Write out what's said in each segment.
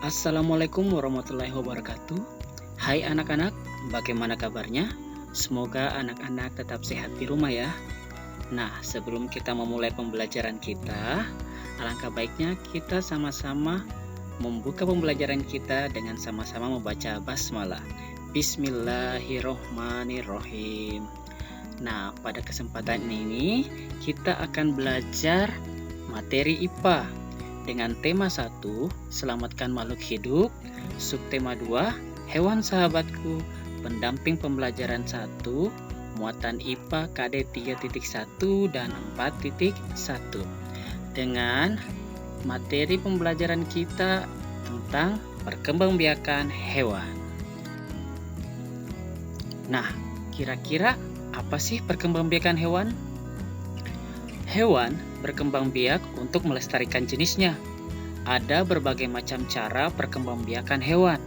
Assalamualaikum warahmatullahi wabarakatuh. Hai anak-anak, bagaimana kabarnya? Semoga anak-anak tetap sehat di rumah ya. Nah, sebelum kita memulai pembelajaran kita, alangkah baiknya kita sama-sama membuka pembelajaran kita dengan sama-sama membaca basmalah. Bismillahirrohmanirrohim. Nah, pada kesempatan ini kita akan belajar materi IPA dengan tema 1, selamatkan makhluk hidup, subtema 2, hewan sahabatku, pendamping pembelajaran 1, muatan IPA KD 3.1 dan 4.1. Dengan materi pembelajaran kita tentang perkembangbiakan hewan. Nah, kira-kira apa sih perkembangbiakan hewan? Hewan berkembang biak untuk melestarikan jenisnya. Ada berbagai macam cara perkembangbiakan hewan.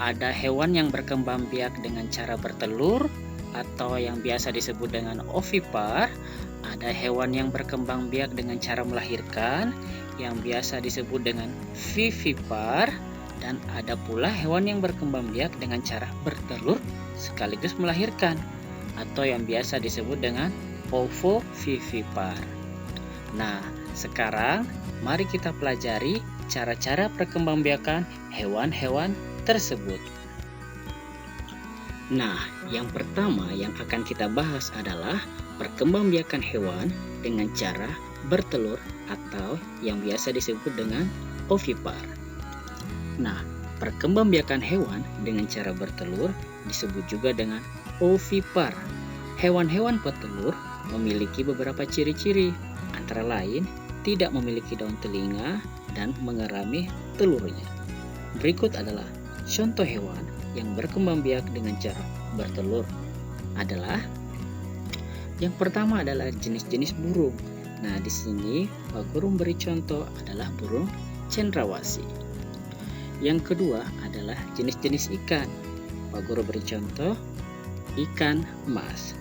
Ada hewan yang berkembang biak dengan cara bertelur atau yang biasa disebut dengan ovipar. Ada hewan yang berkembang biak dengan cara melahirkan yang biasa disebut dengan vivipar. Dan ada pula hewan yang berkembang biak dengan cara bertelur sekaligus melahirkan atau yang biasa disebut dengan ovovivipar. Nah, sekarang mari kita pelajari cara-cara perkembangbiakan hewan-hewan tersebut. Nah, yang pertama yang akan kita bahas adalah perkembangbiakan hewan dengan cara bertelur atau yang biasa disebut dengan ovipar. Nah, perkembangbiakan hewan dengan cara bertelur disebut juga dengan ovipar. Hewan-hewan petelur memiliki beberapa ciri-ciri, antara lain tidak memiliki daun telinga dan mengerami telurnya. Berikut adalah contoh hewan yang berkembang biak dengan cara bertelur adalah yang pertama adalah jenis-jenis burung. Nah, di sini Pak Guru memberi contoh adalah burung cendrawasih. Yang kedua adalah jenis-jenis ikan. Pak Guru beri contoh ikan mas.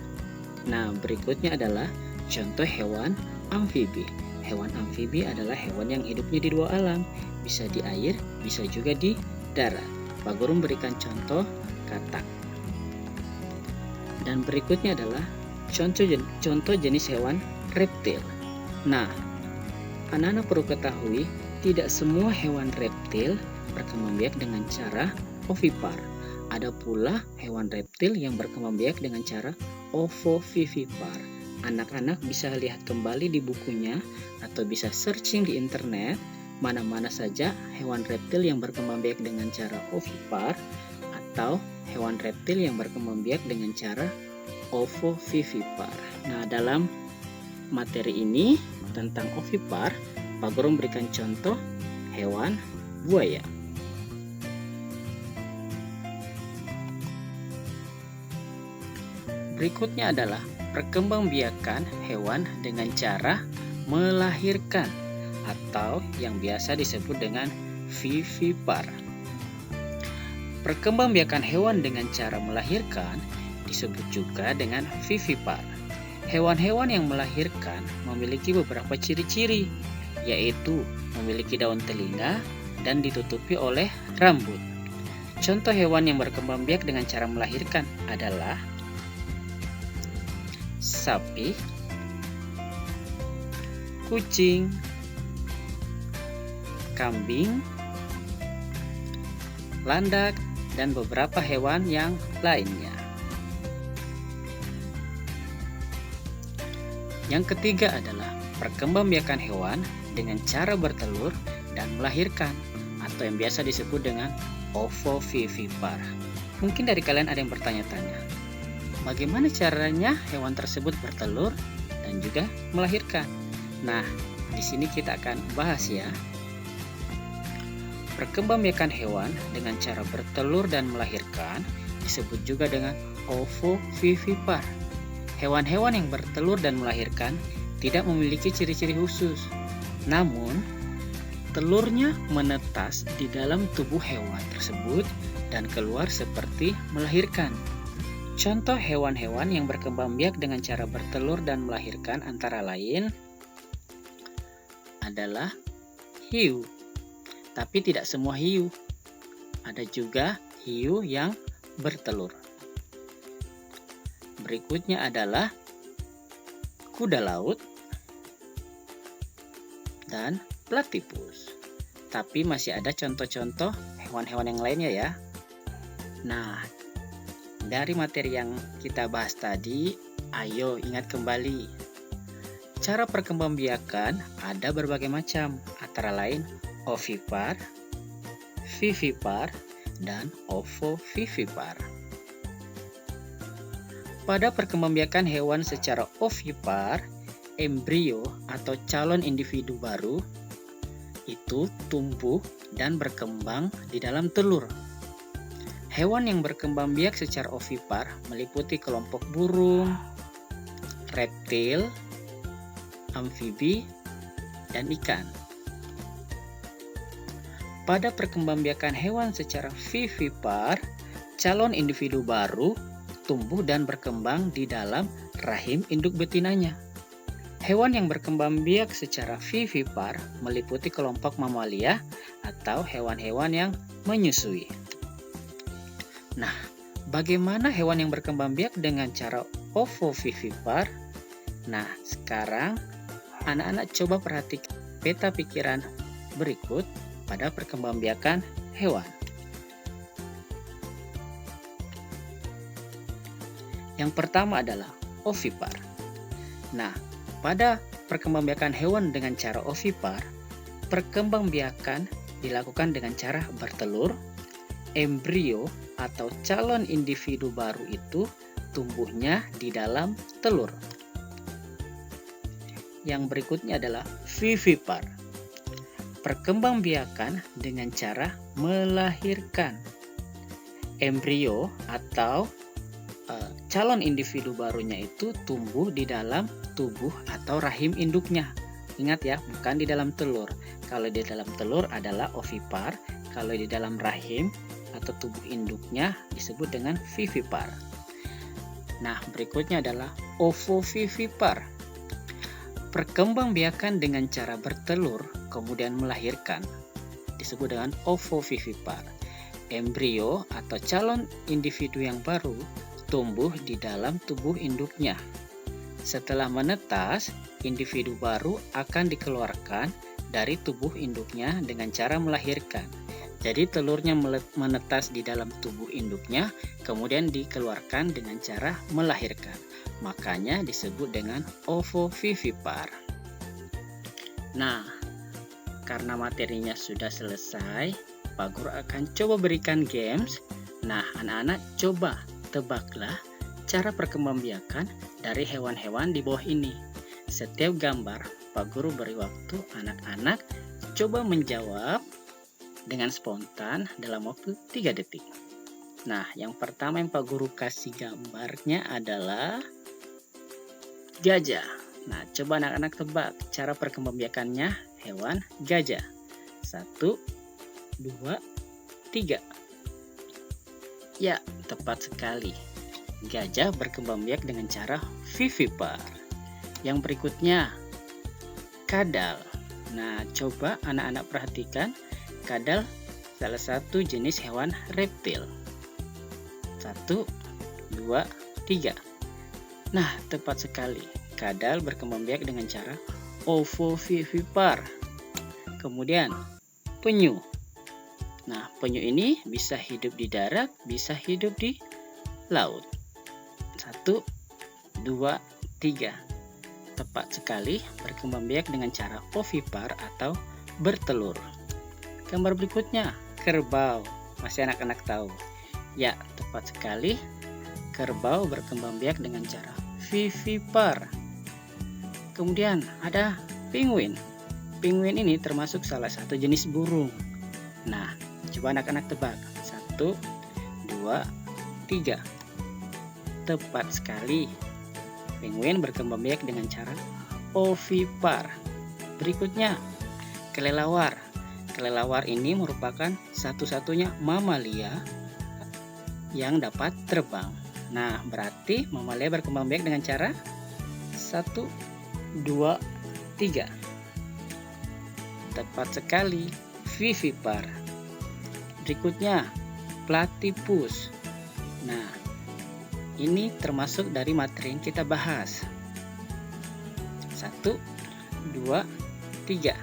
Nah, berikutnya adalah contoh hewan amfibi. Hewan amfibi adalah hewan yang hidupnya di dua alam, bisa di air, bisa juga di darat. Pak Guru memberikan contoh katak. Dan berikutnya adalah contoh jenis hewan reptil. Nah, anak-anak perlu ketahui, tidak semua hewan reptil berkembang biak dengan cara ovipar. Ada pula hewan reptil yang berkembang biak dengan cara ovovivipar. Anak-anak bisa lihat kembali di bukunya atau bisa searching di internet mana-mana saja hewan reptil yang berkembang biak dengan cara ovipar atau hewan reptil yang berkembang biak dengan cara ovovivipar. Nah, dalam materi ini tentang ovipar, Pak Guru memberikan contoh hewan buaya. Berikutnya adalah perkembangbiakan hewan dengan cara melahirkan atau yang biasa disebut dengan vivipar. Perkembangbiakan hewan dengan cara melahirkan disebut juga dengan vivipar. Hewan-hewan yang melahirkan memiliki beberapa ciri-ciri, yaitu memiliki daun telinga dan ditutupi oleh rambut. Contoh hewan yang berkembang biak dengan cara melahirkan adalah sapi, kucing, kambing, landak, dan beberapa hewan yang lainnya. Yang ketiga adalah perkembangbiakan hewan dengan cara bertelur dan melahirkan atau yang biasa disebut dengan ovovivipar. Mungkin dari kalian ada yang bertanya-tanya, bagaimana caranya hewan tersebut bertelur dan juga melahirkan? Nah, di sini kita akan bahas ya. Perkembangbiakan hewan dengan cara bertelur dan melahirkan disebut juga dengan ovovivipar. Hewan-hewan yang bertelur dan melahirkan tidak memiliki ciri-ciri khusus. Namun, telurnya menetas di dalam tubuh hewan tersebut dan keluar seperti melahirkan. Contoh hewan-hewan yang berkembang biak dengan cara bertelur dan melahirkan antara lain adalah hiu. Tapi tidak semua hiu. Ada juga hiu yang bertelur. Berikutnya adalah kuda laut dan platypus. Tapi masih ada contoh-contoh hewan-hewan yang lainnya ya. Nah, dari materi yang kita bahas tadi, ayo ingat kembali. Cara perkembangbiakan ada berbagai macam, antara lain ovipar, vivipar, dan ovovivipar. Pada perkembangbiakan hewan secara ovipar, embrio atau calon individu baru itu tumbuh dan berkembang di dalam telur. Hewan yang berkembang biak secara ovipar meliputi kelompok burung, reptil, amfibi, dan ikan. Pada perkembangbiakan hewan secara vivipar, calon individu baru tumbuh dan berkembang di dalam rahim induk betinanya. Hewan yang berkembang biak secara vivipar meliputi kelompok mamalia atau hewan-hewan yang menyusui. Nah, bagaimana hewan yang berkembang biak dengan cara ovovivipar? Nah, sekarang anak-anak coba perhatikan peta pikiran berikut pada perkembangbiakan hewan. Yang pertama adalah ovipar. Nah, pada perkembangbiakan hewan dengan cara ovipar, perkembangbiakan dilakukan dengan cara bertelur, embrio atau calon individu baru itu tumbuhnya di dalam telur. Yang berikutnya adalah vivipar. Perkembangbiakan dengan cara melahirkan. Embrio atau calon individu barunya itu tumbuh di dalam tubuh atau rahim induknya. Ingat ya, bukan di dalam telur. Kalau di dalam telur adalah ovipar, kalau di dalam rahim atau tubuh induknya disebut dengan vivipar. Nah, berikutnya adalah ovovivipar. Perkembangbiakan dengan cara bertelur kemudian melahirkan disebut dengan ovovivipar. Embrio atau calon individu yang baru tumbuh di dalam tubuh induknya. Setelah menetas, individu baru akan dikeluarkan dari tubuh induknya dengan cara melahirkan. Jadi telurnya menetas di dalam tubuh induknya, kemudian dikeluarkan dengan cara melahirkan. Makanya disebut dengan ovovivipar. Nah, karena materinya sudah selesai, Pak Guru akan coba berikan games. Nah, anak-anak coba tebaklah cara perkembangbiakan dari hewan-hewan di bawah ini. Setiap gambar, Pak Guru beri waktu anak-anak coba menjawab dengan spontan dalam waktu 3 detik. Nah, yang pertama yang Pak Guru kasih gambarnya adalah gajah. Nah, coba anak-anak tebak cara perkembangbiakannya hewan gajah. 1, 2, 3. Ya, tepat sekali. Gajah berkembang biak dengan cara vivipar. Yang berikutnya, kadal. Nah, coba anak-anak perhatikan. Kadal salah satu jenis hewan reptil. 1, 2, 3. Nah, tepat sekali. Kadal berkembang biak dengan cara ovovivipar. Kemudian, penyu. Nah, penyu ini bisa hidup di darat, bisa hidup di laut. 1, 2, 3. Tepat sekali, berkembang biak dengan cara ovipar atau bertelur. Gambar berikutnya, kerbau. Masih anak-anak tahu? Ya, tepat sekali. Kerbau berkembang biak dengan cara vivipar. Kemudian ada penguin. Penguin ini termasuk salah satu jenis burung. Nah, coba anak-anak tebak. 1, 2, 3. Tepat sekali. Penguin berkembang biak dengan cara ovipar. Berikutnya, kelelawar. Kelelawar ini merupakan satu-satunya mamalia yang dapat terbang. Nah, berarti mamalia berkembang biak dengan cara 1, 2, 3. Tepat sekali, vivipar. Berikutnya, platypus. Nah, ini termasuk dari materi yang kita bahas. 1, 2, 3.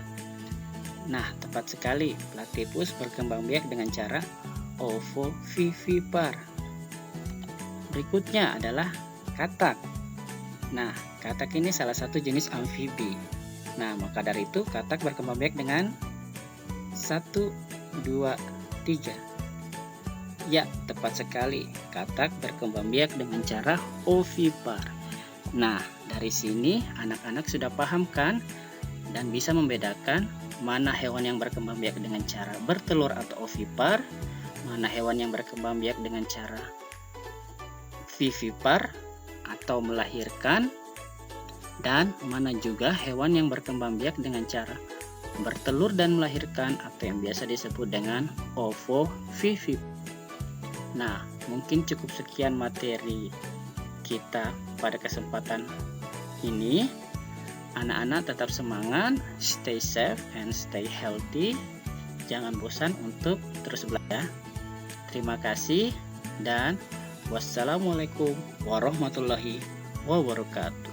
Nah, tepat sekali, platypus berkembang biak dengan cara ovovivipar. Berikutnya adalah katak. Nah, katak ini salah satu jenis amfibi. Nah, maka dari itu katak berkembang biak dengan 1, 2, 3. Ya, tepat sekali. Katak berkembang biak dengan cara ovipar. Nah, dari sini anak-anak sudah paham kan? Dan bisa membedakan mana hewan yang berkembang biak dengan cara bertelur atau ovipar, mana hewan yang berkembang biak dengan cara vivipar atau melahirkan, dan mana juga hewan yang berkembang biak dengan cara bertelur dan melahirkan atau yang biasa disebut dengan ovovivipar. Nah, mungkin cukup sekian materi kita pada kesempatan ini. Anak-anak tetap semangat, stay safe and stay healthy. Jangan bosan untuk terus belajar. Terima kasih dan wassalamualaikum warahmatullahi wabarakatuh.